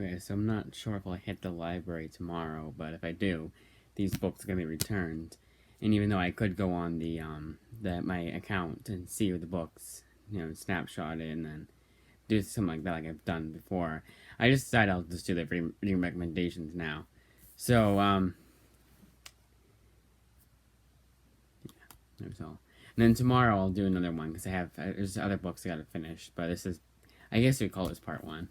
Okay, so I'm not sure if I'll hit the library tomorrow, but if I do, these books are gonna be returned. And even though I could go on my account and see the books, snapshot it and then do something like that, like I've done before, I just decided I'll just do the reading recommendations now. So there's all. And then tomorrow I'll do another one because there's other books I gotta finish, but this is, I guess you'd call this part one.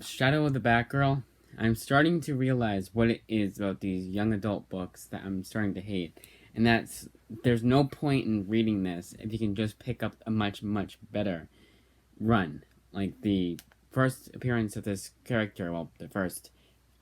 Shadow of the Batgirl. I'm starting to realize what it is about these young adult books that I'm starting to hate. And that's, there's no point in reading this if you can just pick up a much, much better run. Like the first appearance of this character, well, the first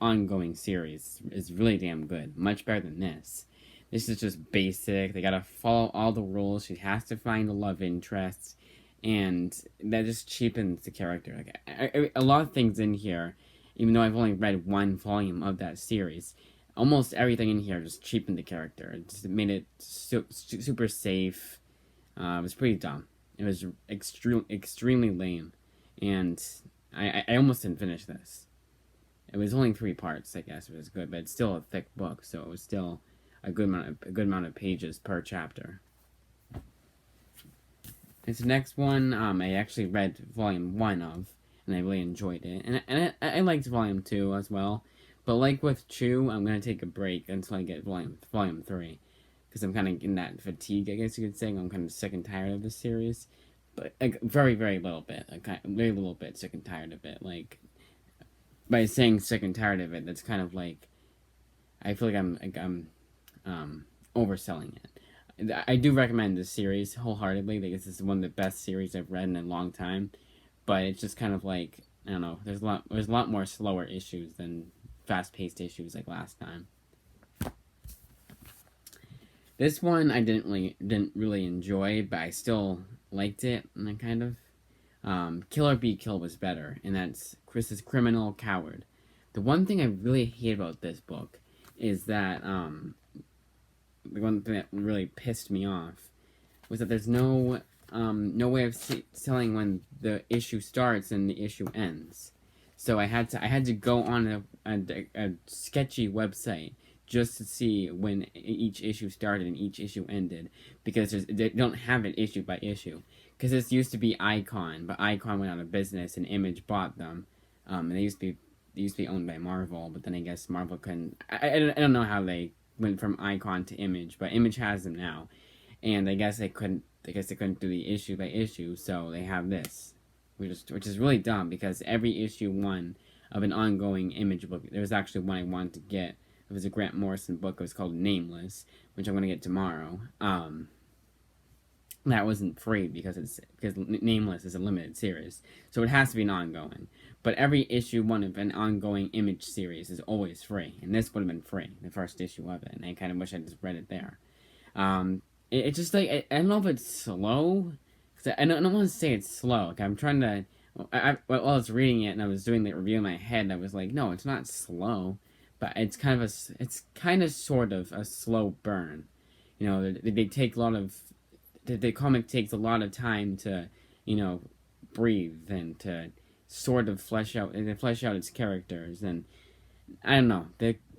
ongoing series is really damn good. Much better than this. This is just basic. They gotta follow all the rules. She has to find a love interest, and that just cheapens the character. Like a lot of things in here, even though I've only read one volume of that series, almost everything in here just cheapened the character. It just made it super safe. It was pretty dumb. It was extremely lame, and I almost didn't finish this. It was only 3 parts, I guess. It was good, but it's still a thick book, so it was still a good amount of pages per chapter. This next one, I actually read volume 1 of, and I really enjoyed it. And I liked volume 2 as well. But like with Chew, I'm going to take a break until I get volume 3. Because I'm kind of in that fatigue, I guess you could say. I'm kind of sick and tired of this series. But like, very, very little bit. Very little bit sick and tired of it. Like, by saying sick and tired of it, that's kind of like, I feel like I'm overselling it. I do recommend this series wholeheartedly because this is one of the best series I've read in a long time. But it's just kind of like, I don't know. There's a lot more slower issues than fast-paced issues like last time. This one I didn't really enjoy, but I still liked it, and I kind of. Kill or Be Killed was better, and that's Chris's Criminal Coward. The one thing I really hate about this book is that the one thing that really pissed me off was that there's no way of telling when the issue starts and the issue ends. So I had to go on a sketchy website just to see when each issue started and each issue ended, because they don't have it issue by issue. Because this used to be Icon, but Icon went out of business and Image bought them, and they used to be owned by Marvel. But then I guess Marvel couldn't. I don't know how they went from Icon to Image, but Image has them now, and I guess they couldn't. Do the issue by issue, so they have this, which is really dumb because every issue one of an ongoing Image book. There was actually one I wanted to get. It was a Grant Morrison book. It was called Nameless, which I'm gonna get tomorrow. That wasn't free because Nameless is a limited series, so it has to be an ongoing. But every issue one of an ongoing Image series is always free, and this would have been free, the first issue of it, and I kind of wish I just read it there. It's just like I don't know if it's slow, because I don't want to say it's slow. Like I'm trying to, while I was reading it and I was doing the review in my head, I was like, no, it's not slow, but it's kind of sort of a slow burn. They take a lot of the comic takes a lot of time to, breathe and to sort of flesh out its characters, and I don't know,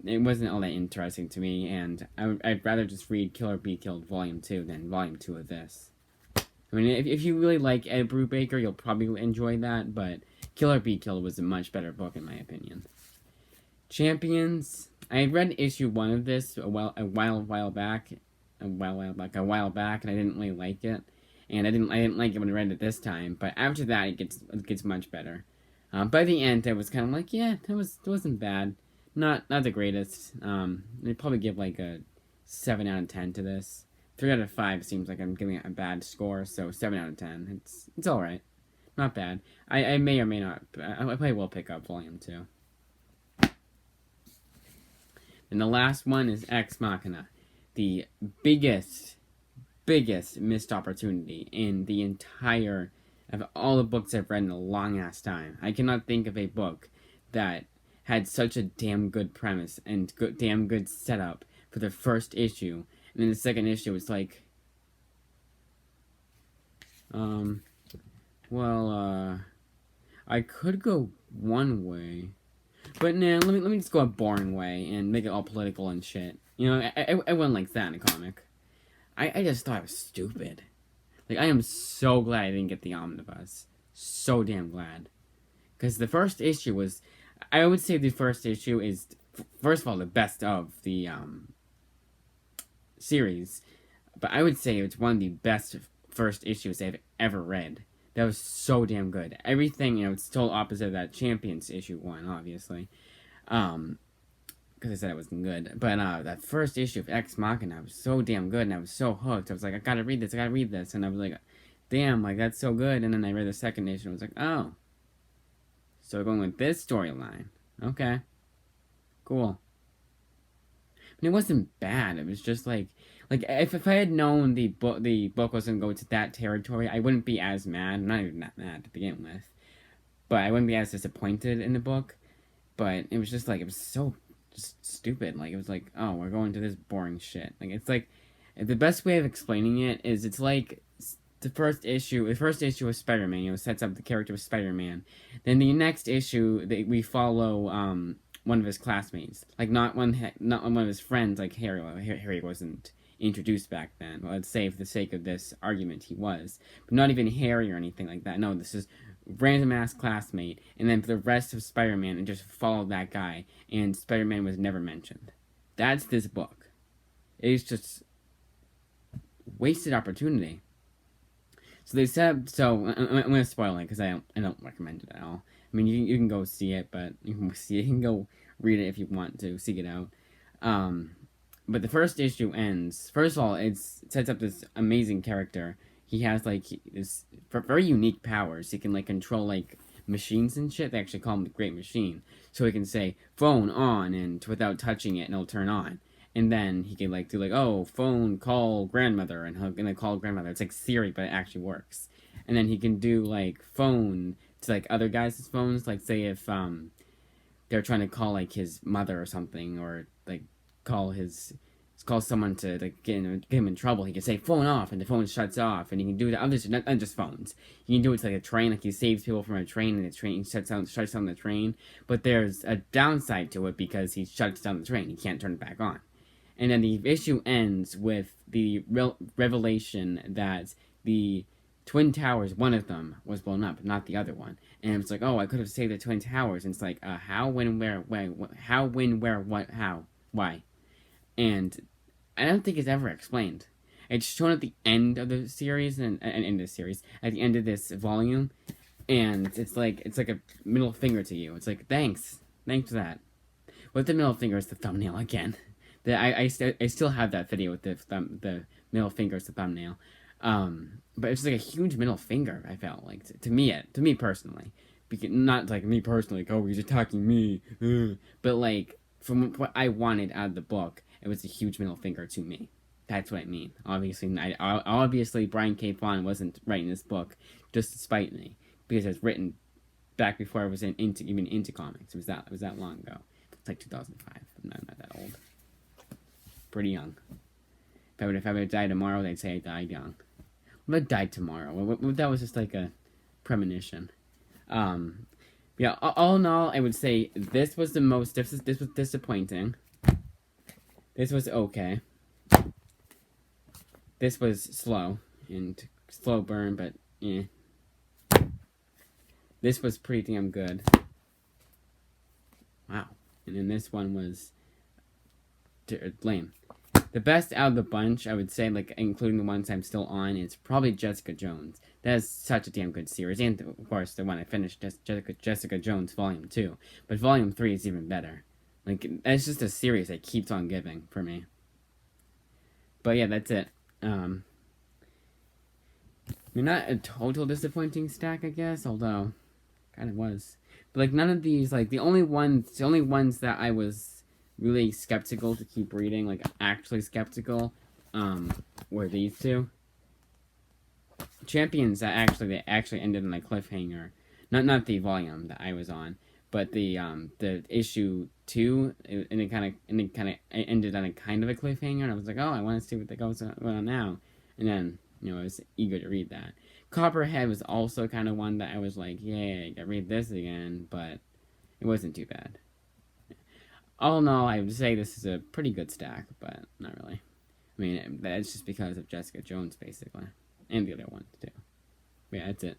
it wasn't all that interesting to me, and I'd rather just read Kill or Be Killed Volume 2 than Volume 2 of this. I mean, if you really like Ed Brubaker, you'll probably enjoy that, but Kill or Be Killed was a much better book in my opinion. Champions. I read issue 1 of this a while back, and I didn't really like it, and I didn't like it when I read it this time. But after that, it gets much better. By the end, I was kind of like, yeah, it wasn't bad, not the greatest. I'd probably give like a 7 out of 10 to this. 3 out of 5 seems like I'm giving it a bad score, so 7 out of 10. It's all right, not bad. I may or may not. I probably will pick up Volume 2. And the last one is Ex Machina, the biggest missed opportunity in the entire of all the books I've read in a long ass time. I cannot think of a book that had such a damn good premise and damn good setup for the first issue, and then the second issue was like, I could go one way. But no, let me just go a boring way and make it all political and shit. You know, everyone likes that in a comic. I just thought it was stupid. Like, I am so glad I didn't get the omnibus. So damn glad. Because the first issue was... I would say the first issue is, first of all, the best of the series. But I would say it's one of the best first issues I've ever read. That was so damn good. Everything, you know, it's total opposite of that Champions issue 1, obviously. Because I said it wasn't good. But that first issue of Ex Machina was so damn good, and I was so hooked. I was like, I gotta read this. And I was like, damn, like, that's so good. And then I read the second issue, and I was like, oh. So we're going with this storyline. Okay. Cool. And it wasn't bad. It was just like if I had known the book wasn't going to that territory, I wouldn't be as mad. I'm not even that mad to begin with. But I wouldn't be as disappointed in the book. But it was just like, it was so just stupid. Like, it was like, oh, we're going to this boring shit. Like, it's like, the best way of explaining it is it's like the first issue of Spider-Man, you know, sets up the character of Spider-Man. Then the next issue, we follow one of his classmates, like not one of his friends, like Harry. Well, Harry wasn't introduced back then. Well, let's say for the sake of this argument, he was, but not even Harry or anything like that. No, this is random ass classmate, and then for the rest of Spider-Man, and just follow that guy, and Spider-Man was never mentioned. That's this book. It's just wasted opportunity. So they said, so I'm going to spoil it because I don't recommend it at all. I mean, you can go see it, but you can go read it if you want to seek it out. But the first issue ends. First of all, it sets up this amazing character. He has like this very unique powers. He can like control like machines and shit. They actually call him the Great Machine. So he can say phone on and without touching it, and it'll turn on. And then he can like do like, oh, phone, call grandmother, and he'll gonna call grandmother. It's like Siri, but it actually works. And then he can do like phone to like other guys' phones. Like say if they're trying to call like his mother or something, or like call someone to like get him in trouble. He can say phone off, and the phone shuts off. And he can do the others, not just phones. He can do it to like a train, like he saves people from a train, and the train shuts down the train. But there's a downside to it because he shuts down the train. He can't turn it back on. And then the issue ends with the revelation that the Twin Towers, one of them, was blown up, not the other one. And it's like, oh, I could have saved the Twin Towers. And it's like, how, when, where, how, when, where, what, how, why. And I don't think it's ever explained. It's shown at the end of the series, at the end of this volume. And it's like a middle finger to you. It's like, thanks for that. With the middle finger is the thumbnail again. I still have that video with the middle finger as the thumbnail, but it's like a huge middle finger. I felt like to me personally, because not like me personally. Like, oh, you're attacking me, but like from what I wanted out of the book, it was a huge middle finger to me. That's what I mean. Obviously, Brian K. Vaughan wasn't writing this book just to spite me, because it was written back before I was into comics. It was that long ago. It's like 2005. I'm not that old. Pretty young. If I would die tomorrow, they'd say I died young. What if I died tomorrow? That was just like a premonition. Yeah. All in all, I would say this was disappointing. This was okay. This was slow burn, but yeah. This was pretty damn good. Wow. And then this one was lame. The best out of the bunch, I would say, like, including the ones I'm still on, is probably Jessica Jones. That is such a damn good series. And, of course, the one I finished, Jessica Jones Volume 2. But Volume 3 is even better. Like, it's just a series that keeps on giving for me. But, yeah, that's it. You're not a total disappointing stack, I guess, although, kind of was. But, like, none of these, like, the only ones that I was really skeptical to keep reading, like actually skeptical, were these two. Champions that they actually ended on a cliffhanger. Not the volume that I was on, but the issue 2, and it kind of ended on a kind of a cliffhanger, and I was like, oh, I want to see what goes on now, and then I was eager to read that. Copperhead was also kind of one that I was like, yay, I gotta read this again, but It wasn't too bad. All in all, I would say this is a pretty good stack, but not really. I mean, that's just because of Jessica Jones, basically. And the other ones, too. But yeah, that's it.